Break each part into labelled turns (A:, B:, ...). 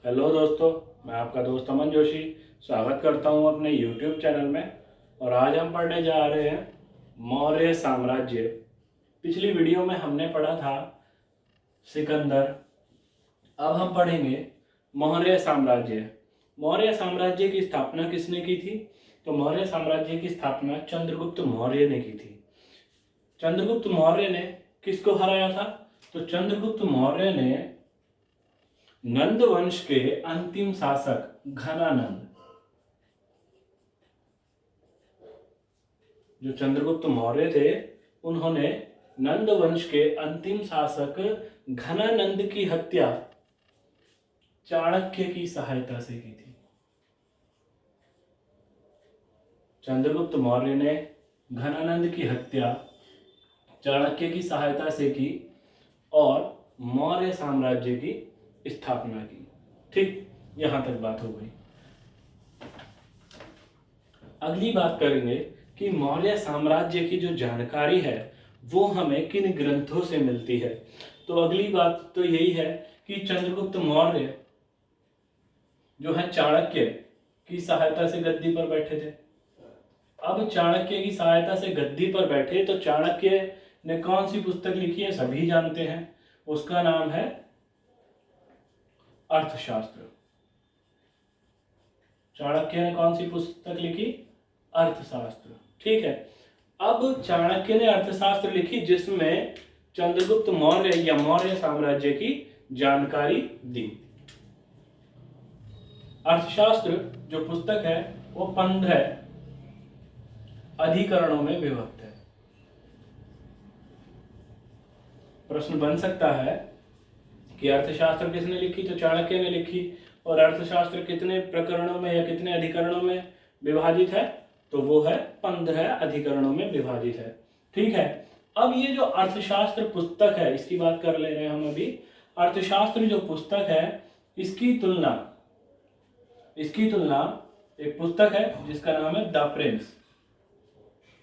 A: Hello दोस्तों, मैं आपका दोस्त अमन जोशी स्वागत करता हूं अपने YouTube चैनल में। और आज हम पढ़ने जा रहे हैं मौर्य साम्राज्य। पिछली वीडियो में हमने पढ़ा था सिकंदर। अब हम पढ़ेंगे मौर्य साम्राज्य। मौर्य साम्राज्य की स्थापना किसने की थी? तो मौर्य साम्राज्य की स्थापना चंद्रगुप्त मौर्य ने की थी। चंद्रगुप्त मौर्य ने किसको हराया था? तो चंद्रगुप्त मौर्य ने नंद वंश के अंतिम शासक घनानंद, जो चंद्रगुप्त मौर्य थे, उन्होंने नंद वंश के अंतिम शासक घनानंद की हत्या चाणक्य की सहायता से की थी। चंद्रगुप्त मौर्य ने घनानंद की हत्या चाणक्य की सहायता से की और मौर्य साम्राज्य की स्थापना की। ठीक, यहां तक बात हो गई। अगली बात करेंगे कि मौर्य साम्राज्य की जो जानकारी है वो हमें किन ग्रंथों से मिलती है। तो अगली बात तो यही है कि चंद्रगुप्त मौर्य जो है चाणक्य की सहायता से गद्दी पर बैठे थे। अब चाणक्य की सहायता से गद्दी पर बैठे तो चाणक्य ने कौन सी पुस्तक लिखी है सभी जानते हैं, उसका नाम है अर्थशास्त्र। चाणक्य ने कौन सी पुस्तक लिखी? अर्थशास्त्र। ठीक है, अब चाणक्य ने अर्थशास्त्र लिखी जिसमें चंद्रगुप्त मौर्य या मौर्य साम्राज्य की जानकारी दी। अर्थशास्त्र जो पुस्तक है वो 15 अधिकरणों में विभक्त है। प्रश्न बन सकता है कि अर्थशास्त्र किसने लिखी? तो चाणक्य ने लिखी। और अर्थशास्त्र कितने प्रकरणों में या कितने अधिकरणों में विभाजित है? तो वो है 15 अधिकरणों में विभाजित है। ठीक है, अब ये जो अर्थशास्त्र पुस्तक है इसकी बात कर ले रहे हैं हम अभी। अर्थशास्त्र जो पुस्तक है इसकी तुलना एक पुस्तक है जिसका नाम है द प्रिंस।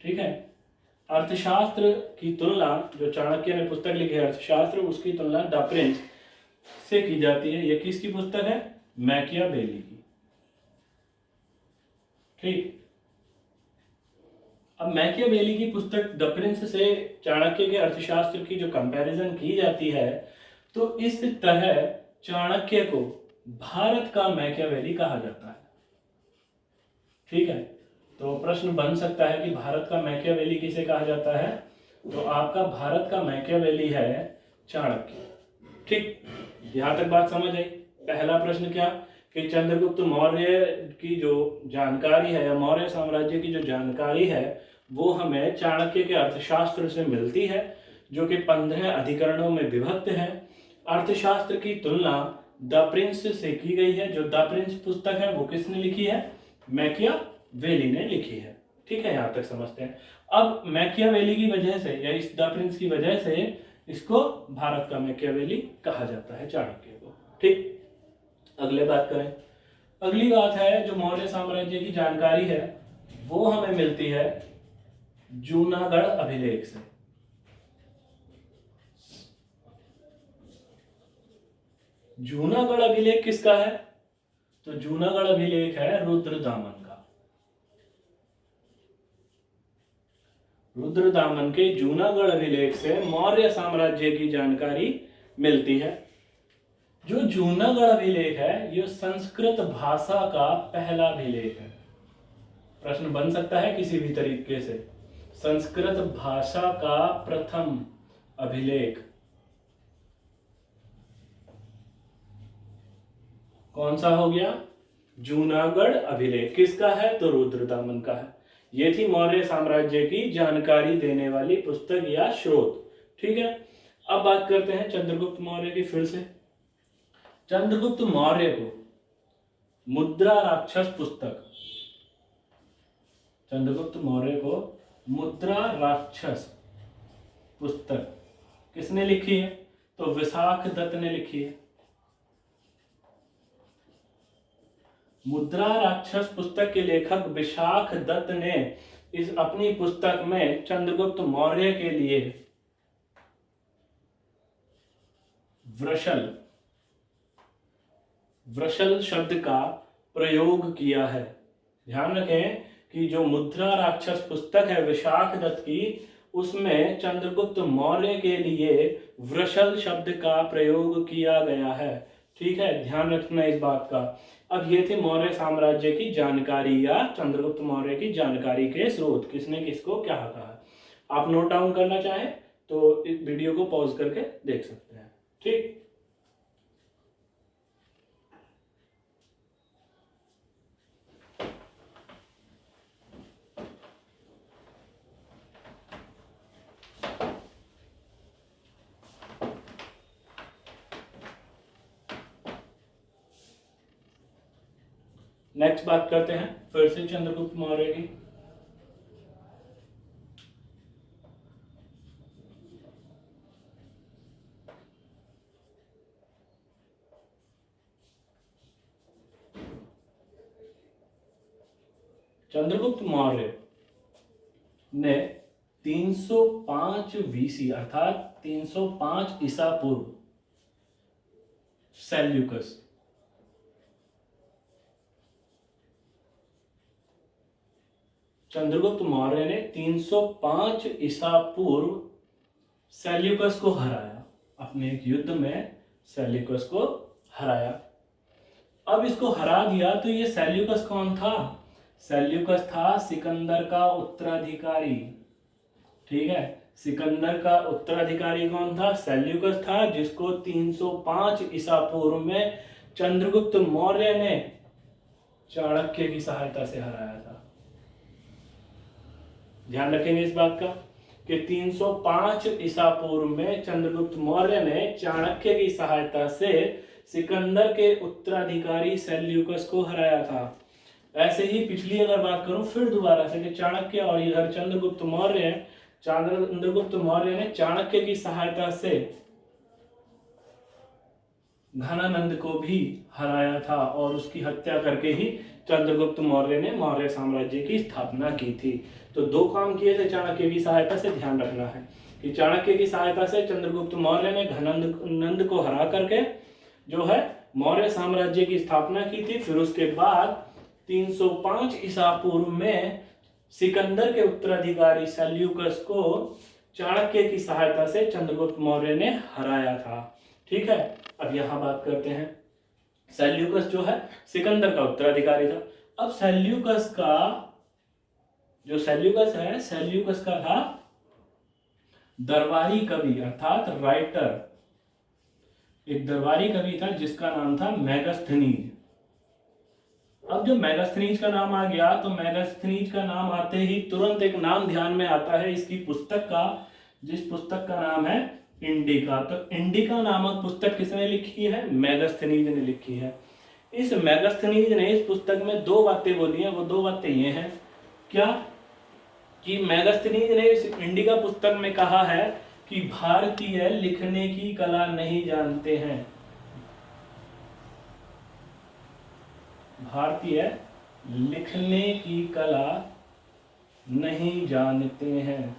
A: ठीक है, अर्थशास्त्र की तुलना जो चाणक्य ने पुस्तक लिखी है अर्थशास्त्र, उसकी तुलना द प्रिंस से की जाती है। यह किसकी पुस्तक है? मैकियावेली की। ठीक, अब मैकियावेली की पुस्तक द प्रिंस से चाणक्य के अर्थशास्त्र की जो कंपैरिजन की जाती है तो इस तरह चाणक्य को भारत का मैकियावेली कहा जाता है। ठीक है, तो प्रश्न बन सकता है कि भारत का मैकियावेली किसे कहा जाता है? तो आपका भारत का मैकियावेली है चाणक्य। ठीक, यहां तक बात समझ आई। पहला प्रश्न क्या कि चंद्रगुप्त मौर्य की जो जानकारी है या मौर्य साम्राज्य की जो जानकारी है वो हमें चाणक्य के अर्थशास्त्र से मिलती है जो कि 15 अधिकरणों में विभक्त है। अर्थशास्त्र की तुलना द प्रिंस से की गई है। जो द प्रिंस पुस्तक है वो किसने लिखी है? मैकियावेली ने लिखी है। ठीक है, यहां तक समझते हैं। अब मैकियावेली की वजह से या इस द प्रिंस की वजह से इसको भारत का मैकियावेली कहा जाता है चाणक्य को। ठीक, अगले बात करें। अगली बात है जो मौर्य साम्राज्य की जानकारी है वो हमें मिलती है जूनागढ़ अभिलेख से। जूनागढ़ अभिलेख किसका है? तो जूनागढ़ अभिलेख है रुद्रदामन का। रुद्रदामन के जूनागढ़ अभिलेख से मौर्य साम्राज्य की जानकारी मिलती है। जो जूनागढ़ अभिलेख है यह संस्कृत भाषा का पहला अभिलेख है। प्रश्न बन सकता है किसी भी तरीके से, संस्कृत भाषा का प्रथम अभिलेख कौन सा हो गया? जूनागढ़ अभिलेख। किसका है? तो रुद्रदामन का है। ये थी मौर्य साम्राज्य की जानकारी देने वाली पुस्तक या स्रोत। ठीक है, अब बात करते हैं चंद्रगुप्त मौर्य की फिर से। चंद्रगुप्त मौर्य को मुद्रा राक्षस पुस्तक, चंद्रगुप्त मौर्य को मुद्रा राक्षस पुस्तक किसने लिखी है? तो विशाख दत्त ने लिखी है। मुद्रा राक्षस पुस्तक के लेखक विशाख दत्त ने इस अपनी पुस्तक में चंद्रगुप्त मौर्य के लिए वृषल वृषल शब्द का प्रयोग किया है। ध्यान रखें कि जो मुद्रा राक्षस पुस्तक है विशाख दत्त की, उसमें चंद्रगुप्त मौर्य के लिए वृषल शब्द का प्रयोग किया गया है। ठीक है, ध्यान रखना इस बात का। अब ये थे मौर्य साम्राज्य की जानकारी या चंद्रगुप्त मौर्य की जानकारी के स्रोत, किसने किसको क्या कहा। आप नोट डाउन करना चाहें तो इस वीडियो को पॉज करके देख सकते हैं। ठीक, नेक्स्ट बात करते हैं फिर से चंद्रगुप्त मौर्य की। चंद्रगुप्त मौर्य ने 305 वीसी अर्थात 305 ईसा पूर्व सेल्यूकस चंद्रगुप्त मौर्य ने 305 ईसा पूर्व सेल्यूकस को हराया। अपने एक युद्ध में सेल्यूकस को हराया। अब इसको हरा दिया तो ये सेल्यूकस कौन था? सेल्यूकस था सिकंदर का उत्तराधिकारी। ठीक है, सिकंदर का उत्तराधिकारी कौन था? सेल्यूकस था, जिसको 305 ईसा पूर्व में चंद्रगुप्त मौर्य ने चाणक्य की सहायता से हराया था। ध्यान रखेंगे इस बात का कि 305 ईसा पूर्व में चंद्रगुप्त मौर्य ने चाणक्य की सहायता से सिकंदर के उत्तराधिकारी सेल्यूकस को हराया था। ऐसे ही पिछली अगर बात करूं फिर दोबारा से कि चाणक्य और इधर चंद्रगुप्त मौर्य ने चाणक्य की सहायता से घनानंद को भी हराया था और उसकी हत्या करके ही चंद्रगुप्त मौर्य ने मौर्य साम्राज्य की स्थापना की थी। तो दो काम किए थे चाणक्य की सहायता से। ध्यान रखना है कि चाणक्य की सहायता से चंद्रगुप्त मौर्य ने घनानंद को हरा करके जो है मौर्य साम्राज्य की स्थापना की थी। फिर उसके बाद 305 ईसा पूर्व में सिकंदर के उत्तराधिकारी सेल्यूकस को चाणक्य की सहायता से चंद्रगुप्त मौर्य ने हराया था। ठीक है, अब यहां बात करते हैं सेल्यूकस जो है सिकंदर का उत्तराधिकारी था। अब सेल्यूकस का था दरबारी कवि अर्थात राइटर। एक दरबारी कवि था जिसका नाम था मेगास्थनीज। अब जब मेगास्थनीज का नाम आ गया तो मेगास्थनीज का नाम आते ही तुरंत एक नाम ध्यान में आता है इसकी पुस्तक का, जिस पुस्तक का नाम है इंडिका। तो इंडिका नामक पुस्तक किसने लिखी है? मेगास्थनीज ने लिखी है। इस मेगास्थनीज ने इस पुस्तक में दो बातें बोली हैं। वो दो बातें ये हैं क्या कि मेगास्थनीज ने इस इंडिका पुस्तक में कहा है कि भारतीय लिखने की कला नहीं जानते हैं। भारतीय लिखने की कला नहीं जानते हैं।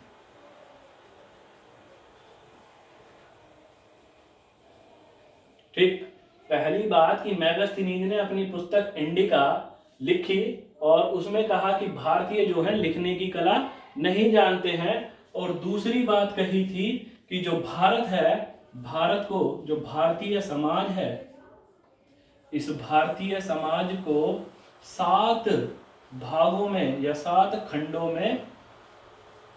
A: ठीक, पहली बात कि मेगास्थनीज ने अपनी पुस्तक इंडिका लिखी और उसमें कहा कि भारतीय जो है लिखने की कला नहीं जानते हैं। और दूसरी बात कही थी कि जो भारत है, भारत को जो भारतीय समाज है, इस भारतीय समाज को 7 भागों में या 7 खंडों में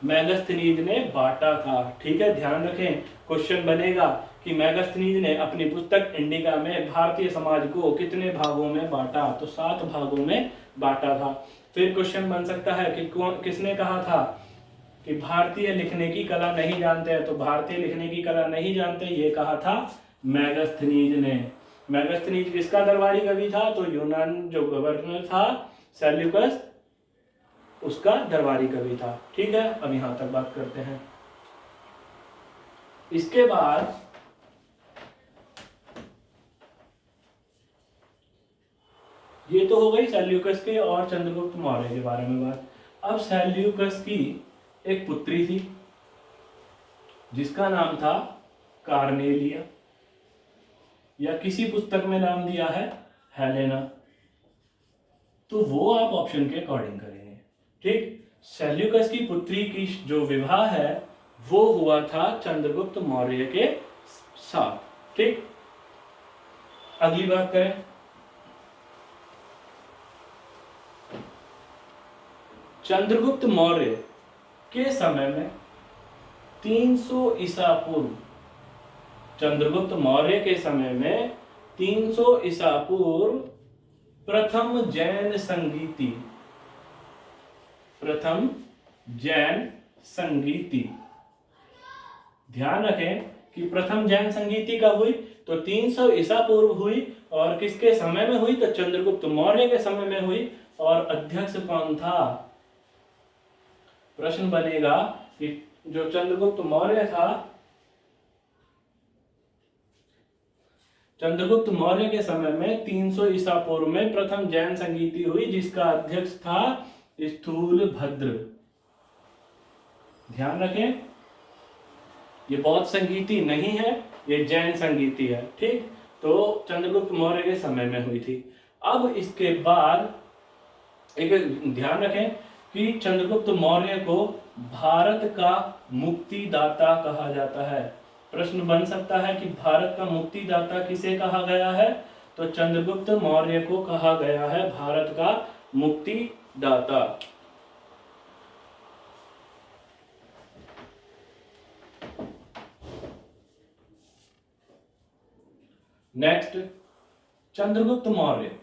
A: मेगास्थनीज ने बांटा था। ठीक है, ध्यान रखें, क्वेश्चन बनेगा कि मेगास्थनीज ने अपनी पुस्तक इंडिका में भारतीय समाज को कितने भागों में बांटा? तो 7 भागों में बांटा था। फिर क्वेश्चन बन सकता है कि किसने कहा था कि भारतीय लिखने की कला नहीं जानते हैं? तो भारतीय लिखने की कला नहीं जानते ये कहा था मेगास्थनीज ने। मेगास्थनीज किसका दरबारी कवि था? तो यूनान जो गवर्नर था सेल्यूकस, उसका दरबारी कवि था। ठीक है, अब यहां तक बात करते हैं। इसके बाद ये तो हो गई सेल्यूकस के और चंद्रगुप्त मौर्य के बारे में बात। अब सेल्यूकस की एक पुत्री थी जिसका नाम था कार्नेलिया, या किसी पुस्तक में नाम दिया है हेलेना। तो वो आप ऑप्शन के अकॉर्डिंग करेंगे। ठीक, सेल्यूकस की पुत्री की जो विवाह है वो हुआ था चंद्रगुप्त मौर्य के साथ। ठीक, अगली बात करें। चंद्रगुप्त मौर्य के समय में 300 ईसा पूर्व, चंद्रगुप्त मौर्य के समय में 300 ईसा पूर्व प्रथम जैन संगीति, प्रथम जैन संगीति, ध्यान रखें कि प्रथम जैन संगीति कब हुई, तो 300 ईसा पूर्व हुई। और किसके समय में हुई, तो चंद्रगुप्त मौर्य के समय में हुई। और अध्यक्ष कौन था, प्रश्न बनेगा कि जो चंद्रगुप्त मौर्य था, चंद्रगुप्त मौर्य के समय में 300 ईसा पूर्व में प्रथम जैन संगीति हुई जिसका अध्यक्ष था स्थूलभद्र। ध्यान रखें, ये बौद्ध संगीति नहीं है, ये जैन संगीति है। ठीक, तो चंद्रगुप्त मौर्य के समय में हुई थी। अब इसके बाद एक ध्यान रखें कि चंद्रगुप्त मौर्य को भारत का मुक्तिदाता कहा जाता है। प्रश्न बन सकता है कि भारत का मुक्तिदाता किसे कहा गया है, तो चंद्रगुप्त मौर्य को कहा गया है भारत का मुक्तिदाता। नेक्स्ट, चंद्रगुप्त मौर्य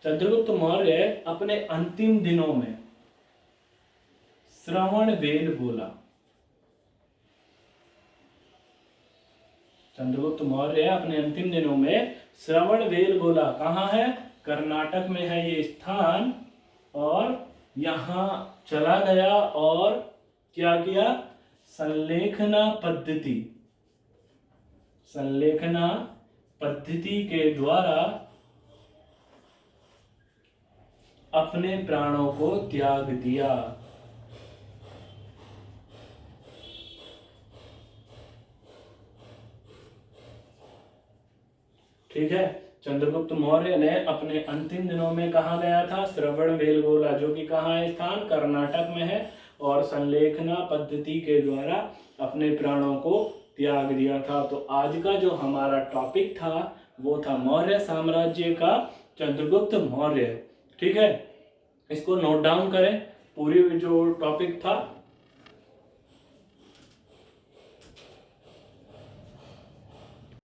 A: चंद्रगुप्त मौर्य अपने अंतिम दिनों में श्रवण बेल बोला। चंद्रगुप्त मौर्य अपने अंतिम दिनों में श्रवण बेल बोला। कहाँ है, कर्नाटक में है ये स्थान। और यहां चला गया और क्या किया, संलेखना पद्धति, संलेखना पद्धति के द्वारा अपने प्राणों को त्याग दिया। ठीक है, चंद्रगुप्त मौर्य ने अपने अंतिम दिनों में कहा गया था, श्रवण बेलगोला, जो कि कहाँ है स्थान, कर्नाटक में है। और संलेखना पद्धति के द्वारा अपने प्राणों को त्याग दिया था। तो आज का जो हमारा टॉपिक था वो था मौर्य साम्राज्य का चंद्रगुप्त मौर्य। ठीक है, इसको नोट डाउन करें, पूरी जो टॉपिक था